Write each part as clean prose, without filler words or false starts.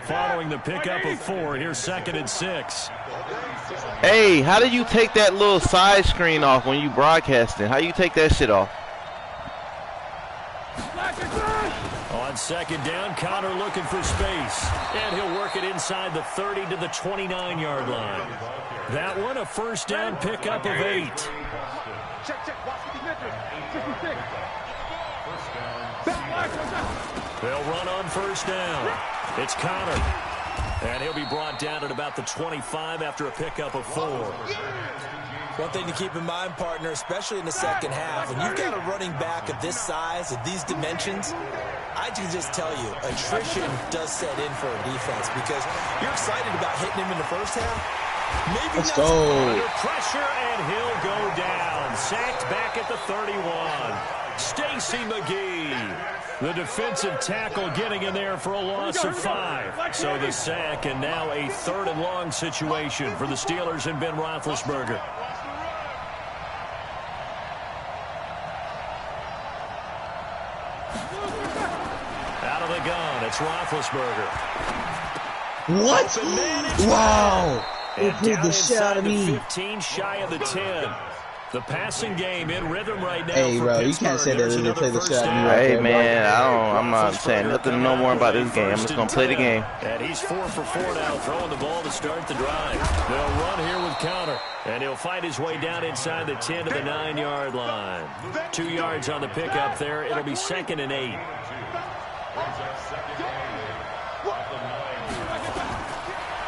Following the pickup of 4, here's 2nd and 6. Hey, how do you take that little side screen off when you broadcasting? How you take that shit off? On 2nd down, Connor looking for space. And he'll work it inside the 30 to the 29-yard line. That one, a 1st down pickup of 8. They'll run on 1st down. It's Connor. And he'll be brought down at about the 25 after a pickup of 4. One thing to keep in mind, partner, especially in the second half, when you've got a running back of this size, of these dimensions, I can just tell you, attrition does set in for a defense because you're excited about hitting him in the first half. Maybe Let's go. Under pressure, and he'll go down. Sacked back at the 31. Stacey McGee. The defensive tackle getting in there for a loss of 5. So the sack, and now a 3rd and long situation for the Steelers and Ben Roethlisberger. Out of the gun, it's Roethlisberger. What? Wow. They pulled the shit out of me. 15, shy of the 10. The passing game in rhythm right now. Hey, bro, you can't say that they play the shot of me. Hey, man, I'm not saying nothing no more about this game. I'm just going to play the game. And he's 4 for 4 now, throwing the ball to start the drive. They'll run here with Connor, and he'll fight his way down inside the 10 to the 9-yard line. 2 yards on the pickup there. It'll be 2nd and 8.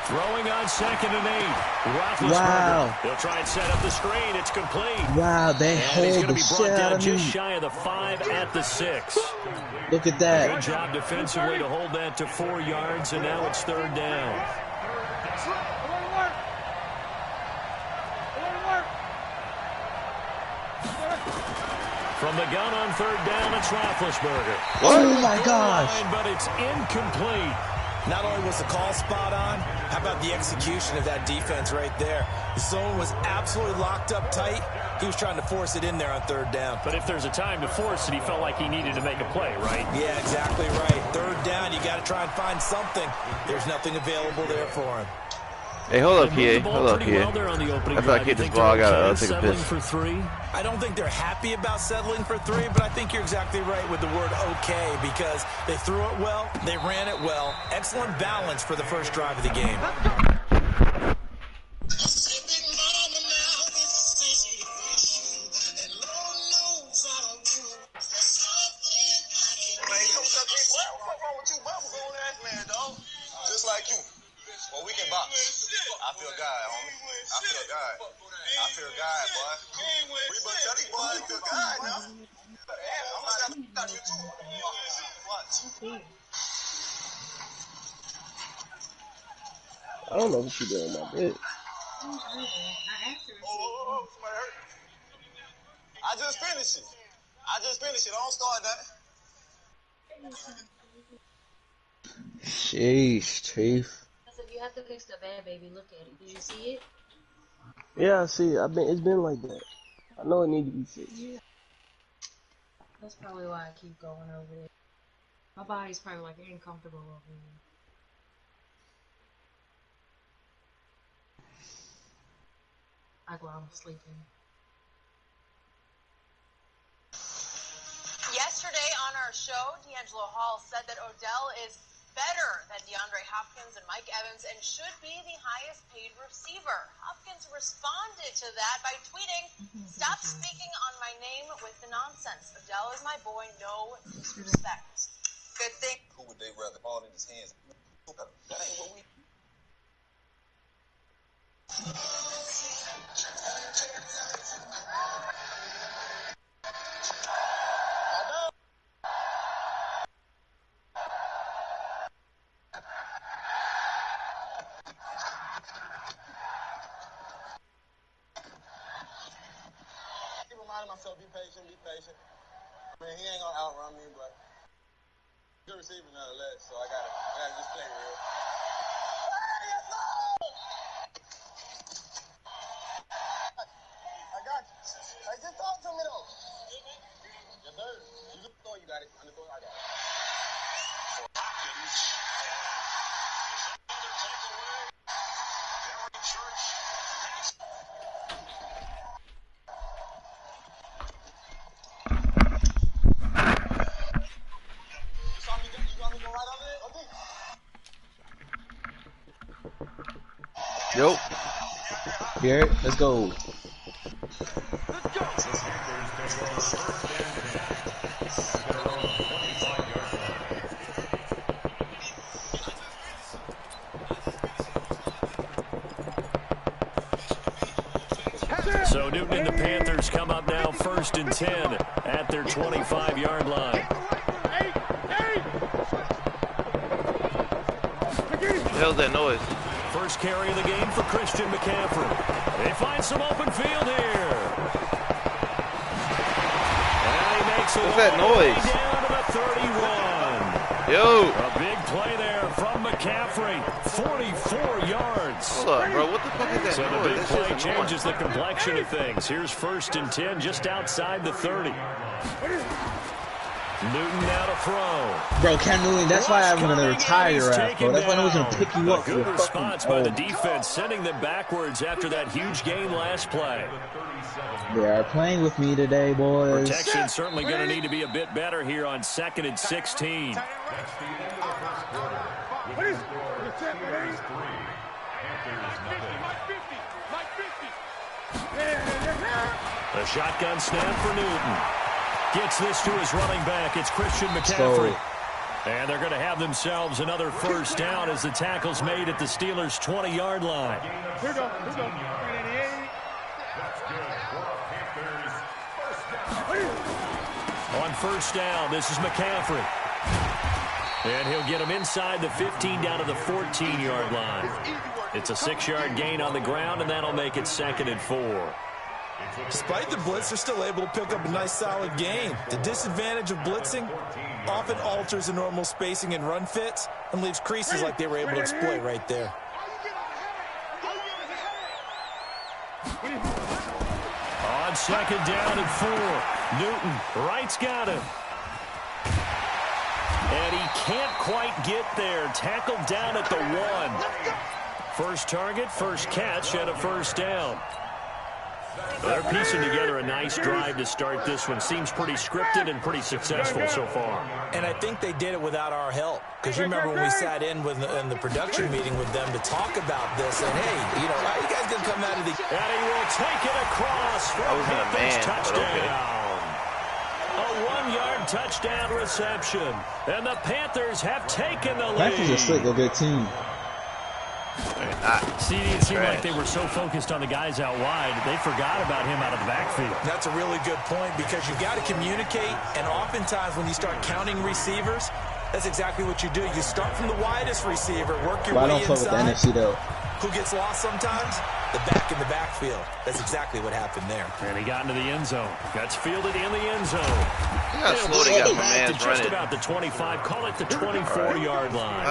Throwing on 2nd and 8. Roethlisberger. Wow. They'll try and set up the screen. It's complete. Wow, they hold the shit out of me. Just shy of the 5 at the 6. Look at that. Good job defensively to hold that to 4 yards, and now it's 3rd down. From the gun on 3rd down, it's Roethlisberger. Oh, my gosh. But it's incomplete. Not only was the call spot on, how about the execution of that defense right there? The zone was absolutely locked up tight. He was trying to force it in there on 3rd down. But if there's a time to force it, he felt like he needed to make a play, right? Yeah, exactly right. 3rd down, you got to try and find something. There's nothing available there for him. Hey, hold up, PA. Hold up, PA. I feel like he just ball. I got to take a piss. For 3? I don't think they're happy about settling for 3, but I think you're exactly right with the word okay because they threw it well, they ran it well. Excellent balance for the first drive of the game. Just like you. Well, we can box. I feel God, homie. I feel God. I feel God, boy. We better tell these boys I feel God now. I'm gonna have you too. Watch. I don't know what you doing, my bitch. Oh, somebody hurt. I just finished it. Don't start that. Sheesh, Chief. You have to fix the bad baby. Look at it. Did you see it? Yeah, I see. It's been like that. I know it needs to be fixed. Yeah. That's probably why I keep going over it. My body's probably like uncomfortable over here. Like while I'm sleeping. Yesterday on our show, D'Angelo Hall said that Odell is better than DeAndre Hopkins and Mike Evans and should be the highest paid receiver. Hopkins responded to that by tweeting, "Stop speaking on my name with the nonsense. Odell is my boy, no disrespect." Good thing. Who would they rather? Ball in his hands. That ain't what we. Be patient. I mean, he ain't gonna outrun me, but good receiver nonetheless. So I gotta just play real. I got you. Hey, just talk to me though. Your third. You just thought you got it. I got it. Yo. Garrett, let's go. So Newton and the Panthers come up now 1st and 10 at their 25-yard line. What the hell's that noise? First carry of the game for Christian McCaffrey. They find some open field here. And he makes it What's that noise? down to the 31. Yo. A big play there from McCaffrey. 44 yards. Hold up, bro. What the fuck is that So the noise? big play changes the complexion of things. Here's 1st and 10 just outside the 30. Newton now to throw. Bro, Cam Newton, that's why I'm gonna retire your ass, bro. That's why I was gonna pick you up. Good response by the defense, sending them backwards after that huge gain last play. They are playing with me today, boys. Protection certainly going to need to be a bit better here on 2nd and 16. A shotgun snap for Newton. Gets this to his running back. It's Christian McCaffrey. And they're going to have themselves another first down as the tackle's made at the Steelers' 20-yard line. Here we go. On first down, this is McCaffrey. And he'll get him inside the 15 down to the 14-yard line. It's a 6-yard gain on the ground, and that'll make it 2nd and 4. Despite the blitz, they're still able to pick up a nice solid gain. The disadvantage of blitzing often alters the normal spacing and run fits and leaves creases like they were able to exploit right there. On 2nd down and 4, Newton, right's got him. And he can't quite get there. Tackled down at the 1. First target, first catch, and a first down. They're piecing together a nice drive to start this one. Seems pretty scripted and pretty successful so far. And I think they did it without our help. Because you remember when we sat in the production meeting with them to talk about this. And, hey, you know, how are you guys going to come out of the... And he will take it across for a Panthers touchdown. A 1-yard touchdown reception. And the Panthers have taken the lead. Panthers are still a good team. See, it seemed like they were so focused on the guys out wide, they forgot about him out of the backfield. That's a really good point because you've got to communicate, and oftentimes when you start counting receivers, that's exactly what you do. You start from the widest receiver, work your way inside. I don't fuck with the NFC, though. Who gets lost sometimes? The back in the backfield. That's exactly what happened there. And he got into the end zone. Gets fielded in the end zone. Look how slow they got my man's just running. about the 25, call it the 24-yard line.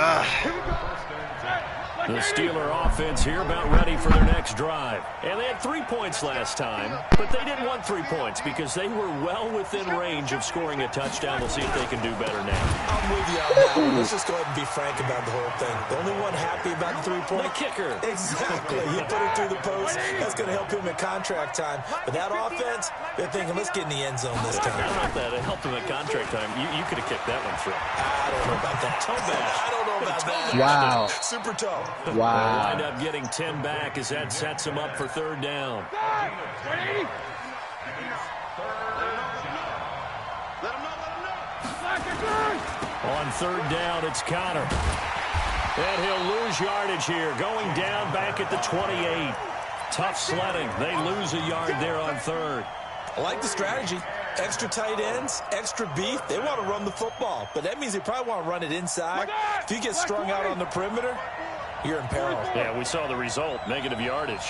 The Steeler offense here about ready for their next drive. And they had 3 points last time, but they didn't want 3 points because they were well within range of scoring a touchdown. We'll see if they can do better now. I'm with you on that one. Let's just go ahead and be frank about the whole thing. The only one happy about the 3-point... The kicker. Exactly. He put it through the post. That's going to help him at contract time. But that offense, they're thinking, let's get in the end zone this time. I don't know if that helped him at contract time. You could have kicked that one through. I don't know about that. Toe bash. I don't know about that. Wow. Super toe. They'll Wow. wind up getting 10 back as that sets him up for 3rd down. On 3rd down, it's Connor. And he'll lose yardage here, going down back at the 28. Tough sledding. They lose a yard there on 3rd. I like the strategy. Extra tight ends, extra beef. They want to run the football, but that means they probably want to run it inside. If you get strung out on the perimeter, you're in peril. Yeah, we saw the result, negative yardage.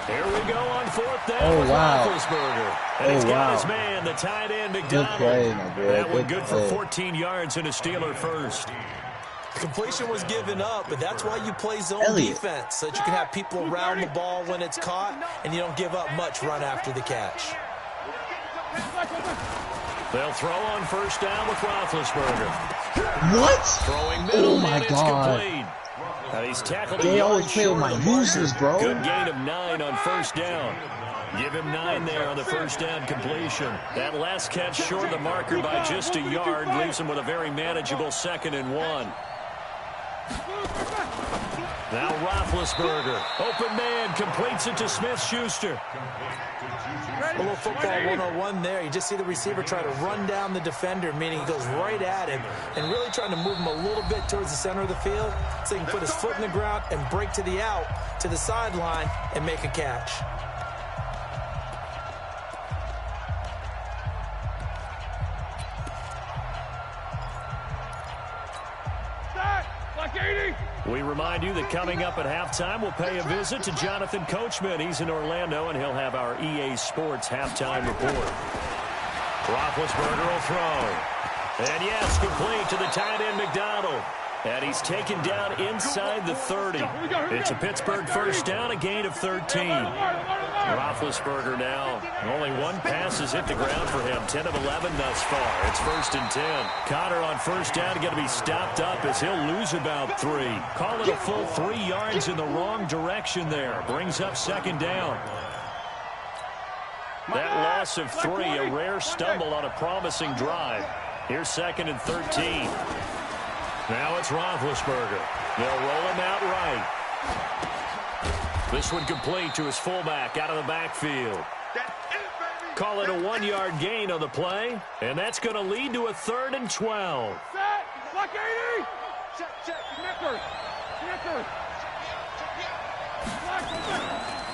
Here we go on 4th down with Roethlisberger. And he's got his man, the tight end, McDonald. Play, my boy. That one good for play. 14 yards and a Steeler first. The completion was given up, but that's why you play zone defense, so that you can have people around the ball when it's caught, and you don't give up much run after the catch. They'll throw on 1st down with Roethlisberger. What? Throwing middle, Oh, my and it's God. complete. He's tackled They a yard always play with short my of the marker. users, bro. Good gain of 9 on 1st down. Give him 9 there on the 1st down completion. That last catch short of the marker by just a yard leaves him with a very manageable 2nd and 1. Now Roethlisberger. Open man. Completes it to Smith-Schuster. A little football 101 there. You just see the receiver try to run down the defender, meaning he goes right at him and really trying to move him a little bit towards the center of the field so he can put his foot in the ground and break to the out, to the sideline, and make a catch. We remind you that coming up at halftime, we'll pay a visit to Jonathan Coachman. He's in Orlando, and he'll have our EA Sports halftime report. Roethlisberger will throw. And yes, complete to the tight end McDonald. And he's taken down inside the 30. It's a Pittsburgh first down, a gain of 13. Roethlisberger now. Only one pass has hit the ground for him. 10 of 11 thus far. It's 1st and 10. Connor on first down going to be stopped up as he'll lose about 3. Call it a full 3 yards in the wrong direction there. Brings up 2nd down. That loss of 3, a rare stumble on a promising drive. Here's 2nd and 13. Now it's Roethlisberger. They'll roll him out right. This one complete to his fullback out of the backfield. Call it a 1-yard gain on the play, and that's going to lead to a 3rd and 12. Block 80! Check. Connector.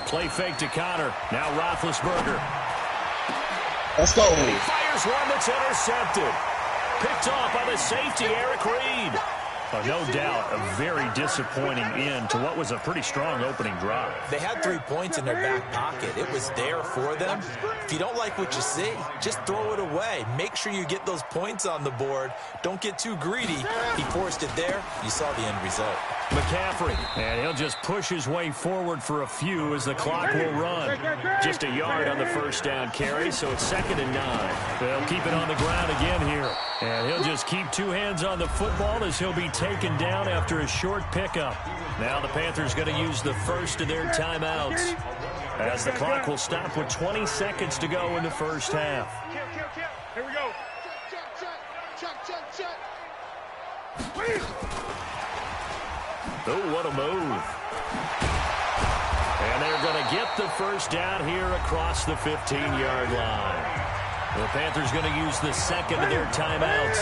Play fake to Connor. Now Roethlisberger. Let's go. And he fires one that's intercepted. Picked off by the safety, Eric Reed. Oh, no doubt a very disappointing end to what was a pretty strong opening drive. They had 3 points in their back pocket. It was there for them. If you don't like what you see, just throw it away. Make sure you get those points on the board. Don't get too greedy. He forced it there. You saw the end result. McCaffrey, and he'll just push his way forward for a few as the clock will run. Just a yard on the first down carry, so it's 2nd and 9. They'll keep it on the ground again here. And he'll just keep 2 hands on the football as he'll be taken down after a short pickup. Now the Panthers going to use the first of their timeouts as the clock will stop with 20 seconds to go in the first half. Here we go. Check. Oh, what a move. And they're going to get the first down here across the 15-yard line. The Panthers going to use the second of their timeouts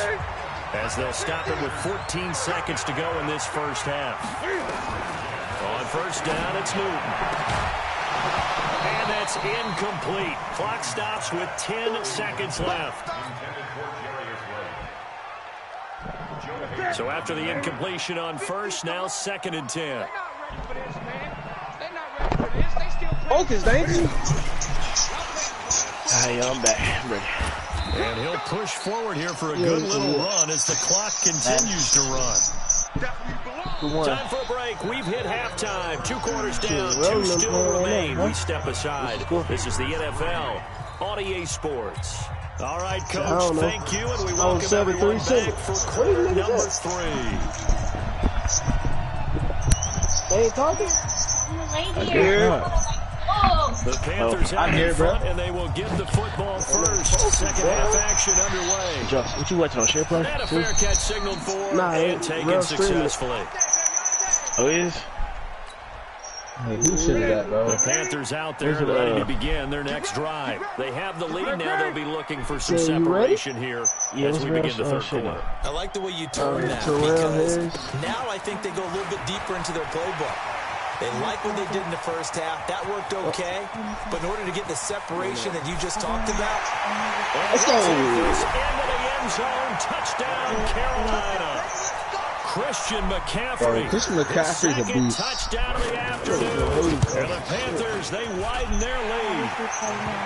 as they'll stop it with 14 seconds to go in this first half. On first down, it's Newton. And that's incomplete. Clock stops with 10 seconds left. So after the incompletion on first, now 2nd and 10. Focus, Danger. I'm back. I'm ready. And he'll push forward here for a good little run as the clock continues to run. Time for a break. We've hit halftime. 2 quarters down. 2 still remain. We step aside. This is the NFL on EA Sports. All right, Coach, thank you, and we welcome everyone back for quarter number 3. They ain't talking? Right here. The Panthers have in front, and they will get the football first. Second half action underway. Josh, what you watching on SharePlay? And a fair catch signaled for and taken successfully. Oh, it is? Hey, who should that, bro? The Panthers out there and ready to begin their next drive. They have the lead now. They'll be looking for some separation here as we begin the third quarter. I like the way you turned that because now I think they go a little bit deeper into their playbook. They like what they did in the first half. That worked okay. But in order to get the separation that you just talked about, let's go. Into the end zone. Touchdown, Carolina. Christian McCaffrey. Christian McCaffrey's a beast. Touchdown of the afternoon. And the Panthers, they widen their lead.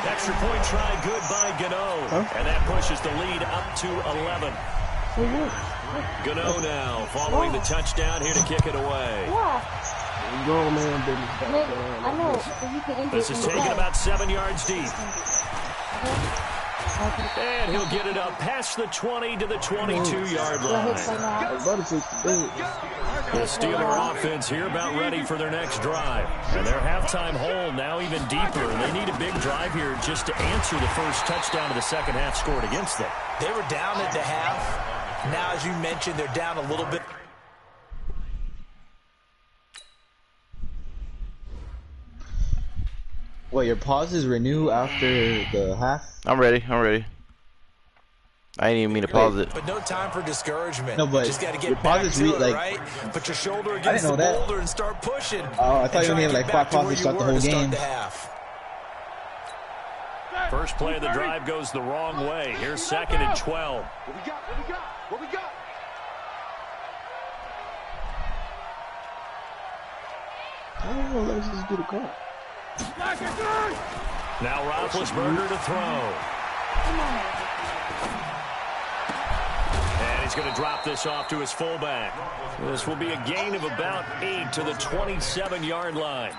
Extra point try good by Gano. And that pushes the lead up to 11. Gano now following the touchdown here to kick it away. This is taken about 7 yards deep. And he'll get it up past the 20 to the 22-yard line. The Steeler offense here about ready for their next drive. And their halftime hole now even deeper. And they need a big drive here just to answer the first touchdown of the second half scored against them. They were down at the half. Now, as you mentioned, they're down a little bit. Wait, your pauses renew after the half? I'm ready. I'm ready. I didn't even mean to pause it. But no time for discouragement. No, but just got to your get back pauses to it, like, right? Put your shoulder against the boulder and start pushing. Oh, I thought you only had like 5 pauses to start the whole game. First play of the drive goes the wrong way. Here's 2nd and 12. What we got? What we got? What we got? Oh, let's just get a call. Now Roethlisberger to throw. And he's going to drop this off to his fullback. This will be a gain of about 8 to the 27-yard line.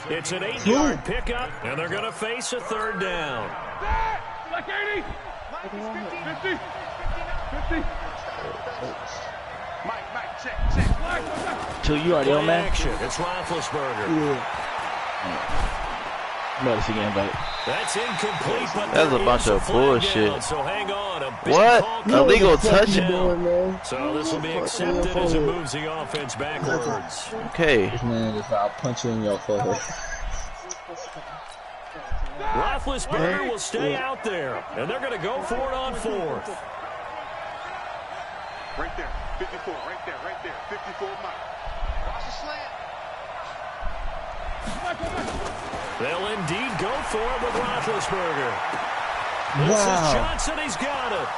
It's an 8-yard pickup, and they're going to face a 3rd down. Like 80. 50. 50. Mike, check. 2 you already on that? Action. It's Roethlisberger. Notice again, buddy. That's incomplete, but that's a bunch of bullshit. Down, so hang on. What? Illegal touching. So this will be accepted as it moves the offense backwards. Okay. This man is I'll punch you in your forehead. Roethlisberger will stay out there, and they're going to go for it on 4th. Right there, 54, right there, 54 Mike. Watch the slant. They'll indeed go for it with Roethlisberger. This is Johnson, he's got it.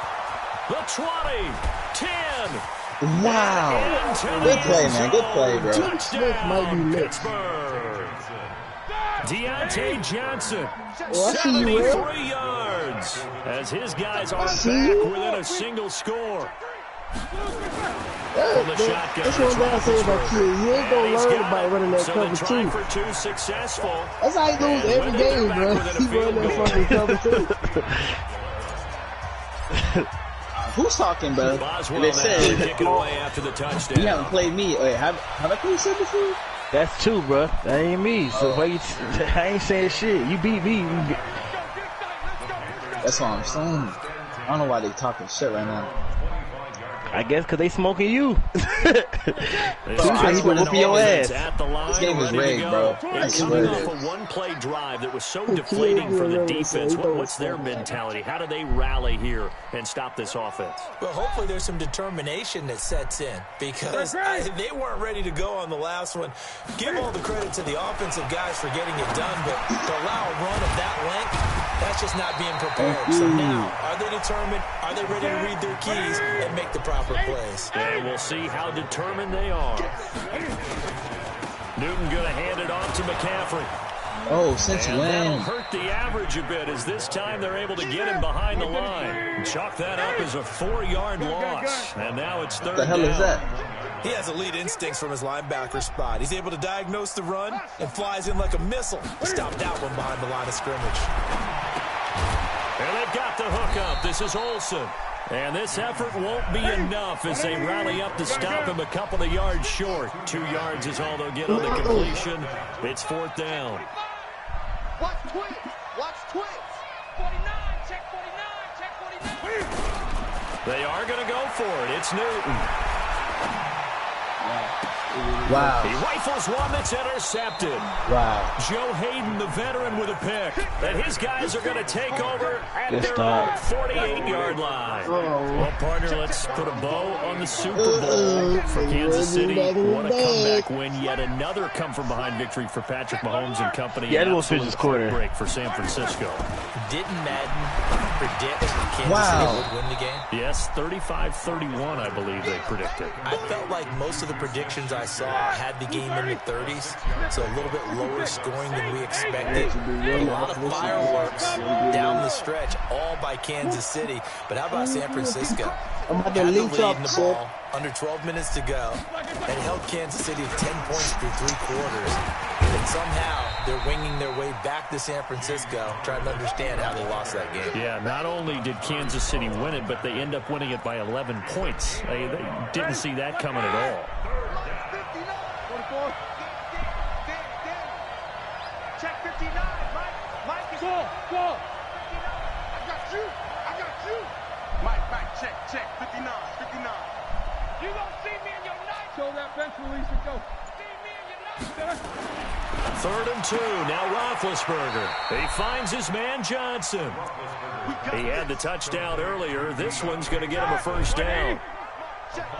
The 20, 10. Wow. Good play, man. Good play, bro. Touchdown, Pittsburgh. Deontay Johnson, 73 yards, as his guys are back within a single score. That's what I'm going to say about you. You ain't going to learn by running that cover 2. For 2 successful. That's how you lose every game, bro. Keep running that fucking cover 2. Who's talking, bro? They said kicking away after the touchdown. You haven't played me. Wait, have I played you before? That's 2, bro. That ain't me. So why you? I ain't saying shit. You beat me. That's what I'm saying. I don't know why they talking shit right now. I guess because they smoking you. I swear to your ass. This game is rigged, bro. I swear. Off a one-play drive that was so deflating for the defense. What's their mentality? How do they rally here and stop this offense? Well, hopefully there's some determination that sets in because they weren't ready to go on the last one. Give all the credit to the offensive guys for getting it done, but to allow a run of that length, that's just not being prepared. So now, are they determined? Are they ready to read their keys and make the proper plays? And we'll see how determined they are. Newton going to hand it off to McCaffrey. Oh, since and when? That'll hurt the average a bit as this time they're able to get him behind the line. Chalk that up as a 4-yard loss. And now it's 3rd down. The hell is that? He has elite instincts from his linebacker spot. He's able to diagnose the run and flies in like a missile. Stopped that one behind the line of scrimmage. And they've got the hook up. This is Olsen. And this effort won't be enough as they rally up to stop him a couple of yards short. 2 yards is all they'll get on the completion. It's 4th down. Watch twins. Watch twins. 49. Check 49. Check 49. They are going to go for it. It's Newton. Wow. He rifles one that's intercepted. Wow. Joe Hayden, the veteran, with a pick. And his guys are going to take over at their own 48-yard line. Well, partner, let's put a bow on the Super Bowl for Kansas City. What a comeback win. Yet another come-from-behind victory for Patrick Mahomes and company. Yeah, it was his quarter break for San Francisco. Didn't Madden predict Kansas City would win the game? Yes, 35-31, I believe they predicted. I felt like most of the predictions I saw had the game in the 30s, so a little bit lower scoring than we expected. A lot of fireworks down the stretch, all by Kansas City. But how about San Francisco? Had the lead in the ball, under 12 minutes to go, and held Kansas City to 10 points through 3 quarters. And somehow they're winging their way back to San Francisco, trying to understand how they lost that game. Yeah, not only did Kansas City win it, but they end up winning it by 11 points. They didn't see that coming at all. Check 59. Mike is go. I got you. Mike, check 59. You gonna see me in your night. Show that bench release and go. See me in your night, sir. 3rd and 2. Now Roethlisberger. He finds his man Johnson. He had the touchdown earlier. This one's going to get him a first down.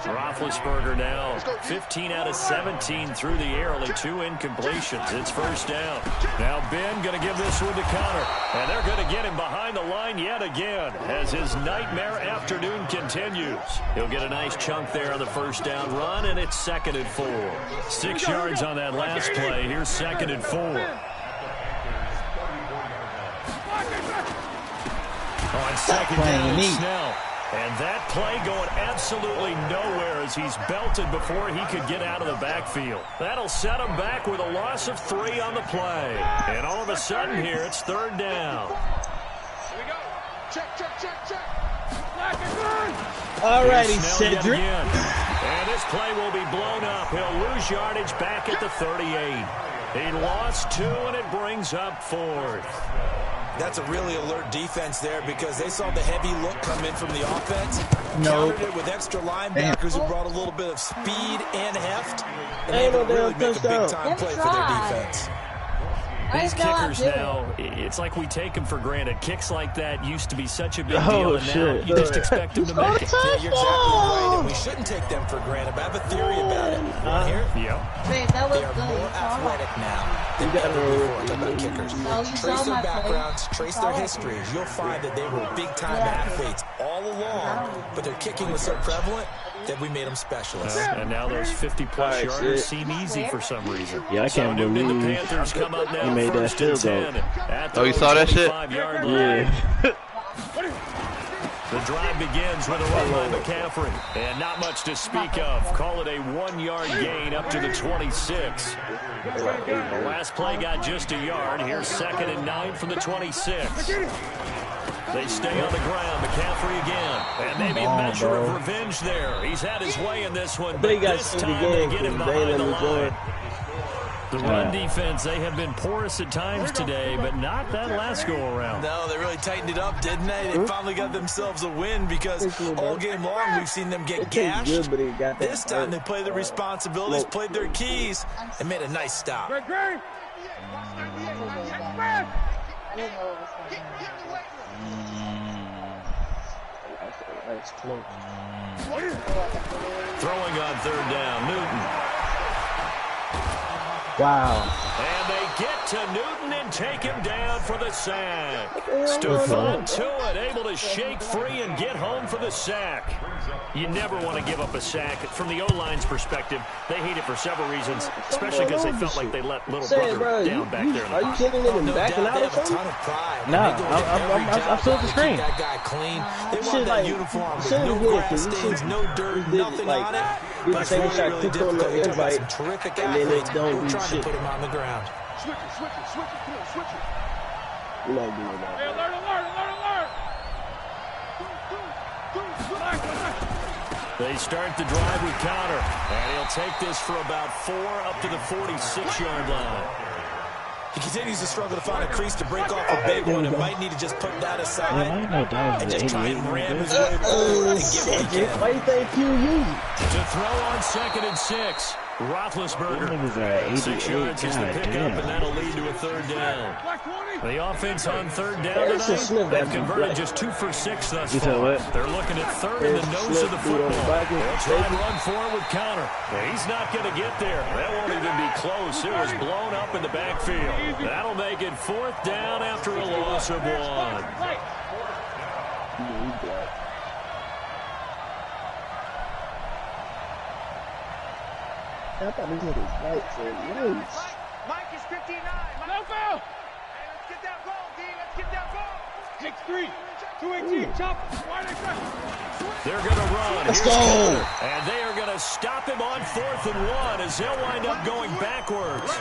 Roethlisberger now 15 out of 17 through the air, only 2 incompletions. It's first down. Now Ben going to give this one to Connor, and they're going to get him behind the line yet again as his nightmare afternoon continues. He'll get a nice chunk there on the first down run, and it's 2nd and 4. 6 yards on that last play. Here's 2nd and 4. On 2nd down, it's Snell. And that play going absolutely nowhere as he's belted before he could get out of the backfield. That'll set him back with a loss of 3 on the play. And all of a sudden here, it's 3rd down. Here we go. Check. All righty, Cedric. And this play will be blown up. He'll lose yardage back at the 38. He lost 2, and it brings up 4th. That's a really alert defense there because they saw the heavy look come in from the offense. No. Countered it with extra linebackers who brought a little bit of speed and heft. And they were really make a big-time play for their defense. These kickers now, it's like we take them for granted. Kicks like that used to be such a big deal, and now you just expect them to make it. Yeah, you're exactly right, and we shouldn't take them for granted. But I have a theory about it. You want to hear it? Yep. Wait, that was they are more athletic now than ever before. Talk about kickers. Trace their backgrounds, trace their histories. You'll find that they were big-time athletes all along, but their kicking was so prevalent that we made them specialists. And now those 50-plus yarders seem easy for some reason. Yeah, I can't believe the Panthers come up now. He made that field goal. Oh, you saw that shit? Yeah. The drive begins with a run by McCaffrey. And not much to speak of. Call it a 1-yard gain up to the 26. The last play got just a yard. Here's 2nd and 9 from the 26. They stay on the ground. McCaffrey again. And maybe a measure of revenge there. He's had his way in this one, but this time they get him behind the line. The run defense, they have been porous at times today, but not that last go-around. No, they really tightened it up, didn't they? They finally got themselves a win because all game long we've seen them get gashed. This time they played their responsibilities, played their keys, and made a nice stop. Throwing on 3rd down, Newton. Wow. And they get to Newton and take him down for the sack. Stephon Tuitt able to shake free and get home for the sack. You never want to give up a sack. From the O-line's perspective, they hate it for several reasons, especially because they felt like they let little brother down back there. Are you killing him and backing out or something? Nah, I'm still at the screen. That guy clean. They want that uniform with no grass stains, no dirt, nothing on it. But it's really difficult. They got some terrific athletes. We're trying to put him on the ground. Switch it. You're not doing that. Hey, alert. They start the drive with Connor, and he'll take this for about 4 up to the 46-yard line. He continues to struggle to find a crease to break off a big one and might need to just put that aside and just try and ram his way forward and get what he can. Why do you think you use it? To throw on 2nd and 6. Roethlisberger. 6 yards is the pickup, and that'll lead to a 3rd down. The offense on 3rd down tonight, they've converted just 2 for 6 thus far. They're looking at 3rd in the nose of the football. They'll try and run forward with Connor. He's not going to get there. That won't even be close. It was blown up in the backfield. That'll make it 4th down after a loss of 1. I thought he had his lights on. Nice. Mike is 59. No foul. Hey, let's get that ball, D. Let's get that ball. 6-3. 218. Chop. They're going to run. Let's go. And they are going to stop him on 4th and 1 as they'll wind up going backwards.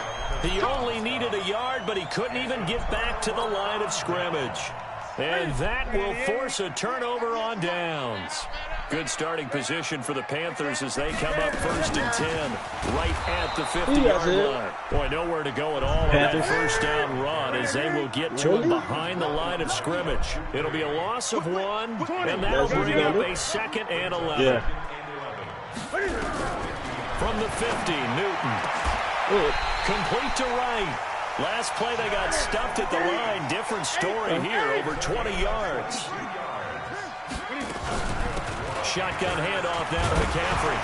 He only needed a yard, but he couldn't even get back to the line of scrimmage. And that will force a turnover on downs. Good starting position for the Panthers as they come up 1st and 10, right at the 50-yard line. Boy, nowhere to go at all on that 1st down run as they will get to him behind the line of scrimmage. It'll be a loss of 1, and that'll bring up a 2nd and 11. From the 50, Newton. Complete to right. Last play they got stuffed at the line. Different story here, over 20 yards. Shotgun handoff down to McCaffrey.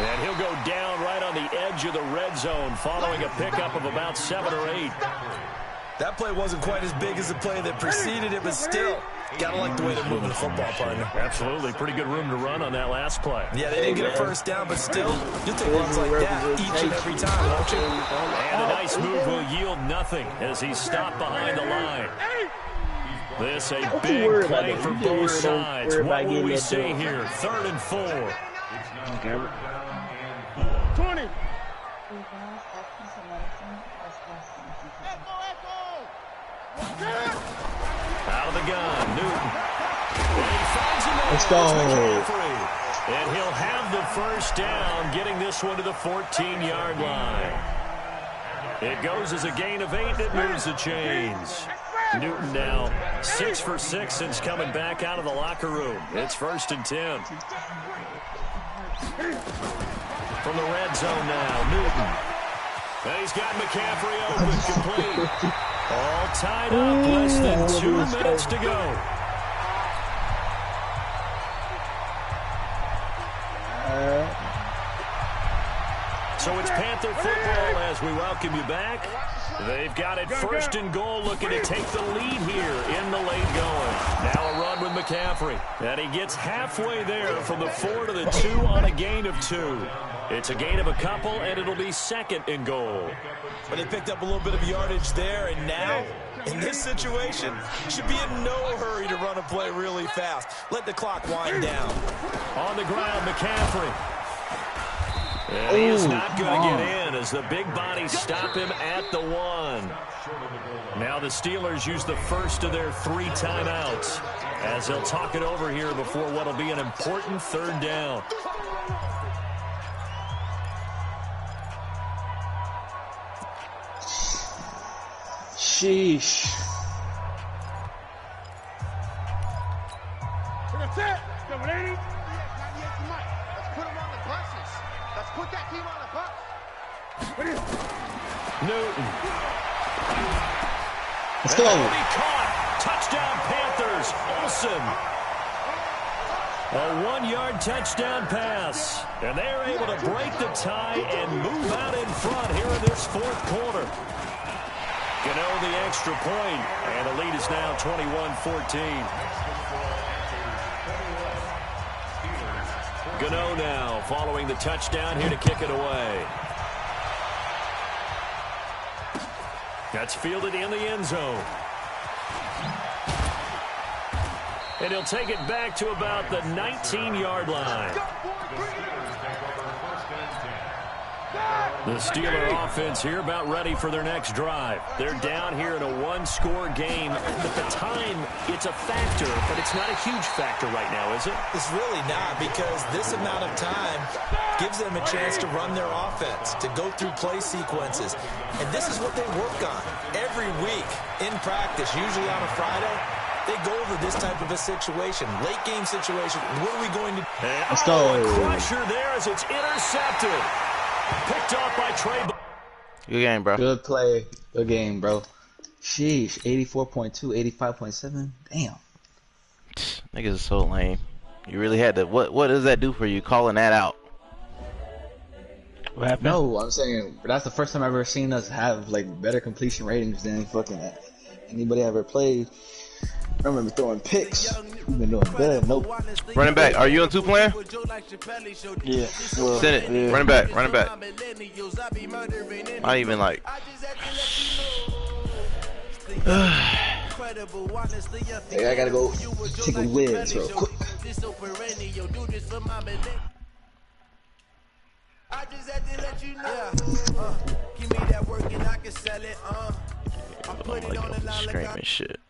And he'll go down right on the edge of the red zone following a pickup of about 7 or 8. That play wasn't quite as big as the play that preceded it, but still, gotta like the way they're moving the football, partner. Absolutely. Pretty good room to run on that last play. Yeah, they didn't get a first down, but still, you'll take runs like that each and every time, won't you? And a nice move will yield nothing as he's stopped behind the line. This a big play for both sides. What will we see here? 3rd and 4. 20. Out of the gun, Newton. And he finds him. Let's go. And he'll have the first down, getting this one to the 14-yard line. It goes as a gain of 8 that moves the chains. Newton now 6 for 6 since coming back out of the locker room. It's 1st and 10. From the red zone now, Newton. And he's got McCaffrey open, complete. All tied up, less than 2 minutes to go. So it's Panther football as we welcome you back. They've got it 1st and goal, looking to take the lead here in the late going. Now a run with McCaffrey. And he gets halfway there from the 4 to the 2 on a gain of 2. It's a gain of a couple, and it'll be 2nd and goal. But they picked up a little bit of yardage there, and now, in this situation, should be in no hurry to run a play really fast. Let the clock wind down. On the ground, McCaffrey. And he is not going to get in as the big bodies stop him at the 1. Now the Steelers use the first of their 3 timeouts as they'll talk it over here before what will be an important 3rd down. Sheesh. That's it. Double 80. Let's put them on the buses. Let's put that team on the bus. Newton. Let's go. Caught. Touchdown Panthers. Olsen. A 1-yard touchdown pass. And they're able to break the tie and move out in front here in this 4th quarter. Gano the extra point, and the lead is now 21-14. Gano now following the touchdown here to kick it away. That's fielded in the end zone. And he'll take it back to about the 19-yard line. The Steeler offense here about ready for their next drive. They're down here in a 1-score game. At the time, it's a factor, but it's not a huge factor right now, is it? It's really not, because this amount of time gives them a chance to run their offense, to go through play sequences. And this is what they work on every week in practice, usually on a Friday. They go over this type of a situation, late game situation. What are we going to do? Let's go. A crusher there as it's intercepted. Picked off by Trey. Good game, bro. Good play. Good game, bro. Sheesh. 84.2, 85.7. Damn. Niggas is so lame. You really had to. What does that do for you, calling that out? What happened? No, I'm saying that's the first time I've ever seen us have like better completion ratings than fucking anybody ever played. I remember throwing picks. We've been doing good. Nope. Running back. Are you on 2 playing? Yeah. Well, Send it. yeah. Running back. Running back. Not even like. Hey, I gotta go take a whiz real quick. I just had to let you know. Give me that work and I can sell it. I put it on the line like Screaming shit.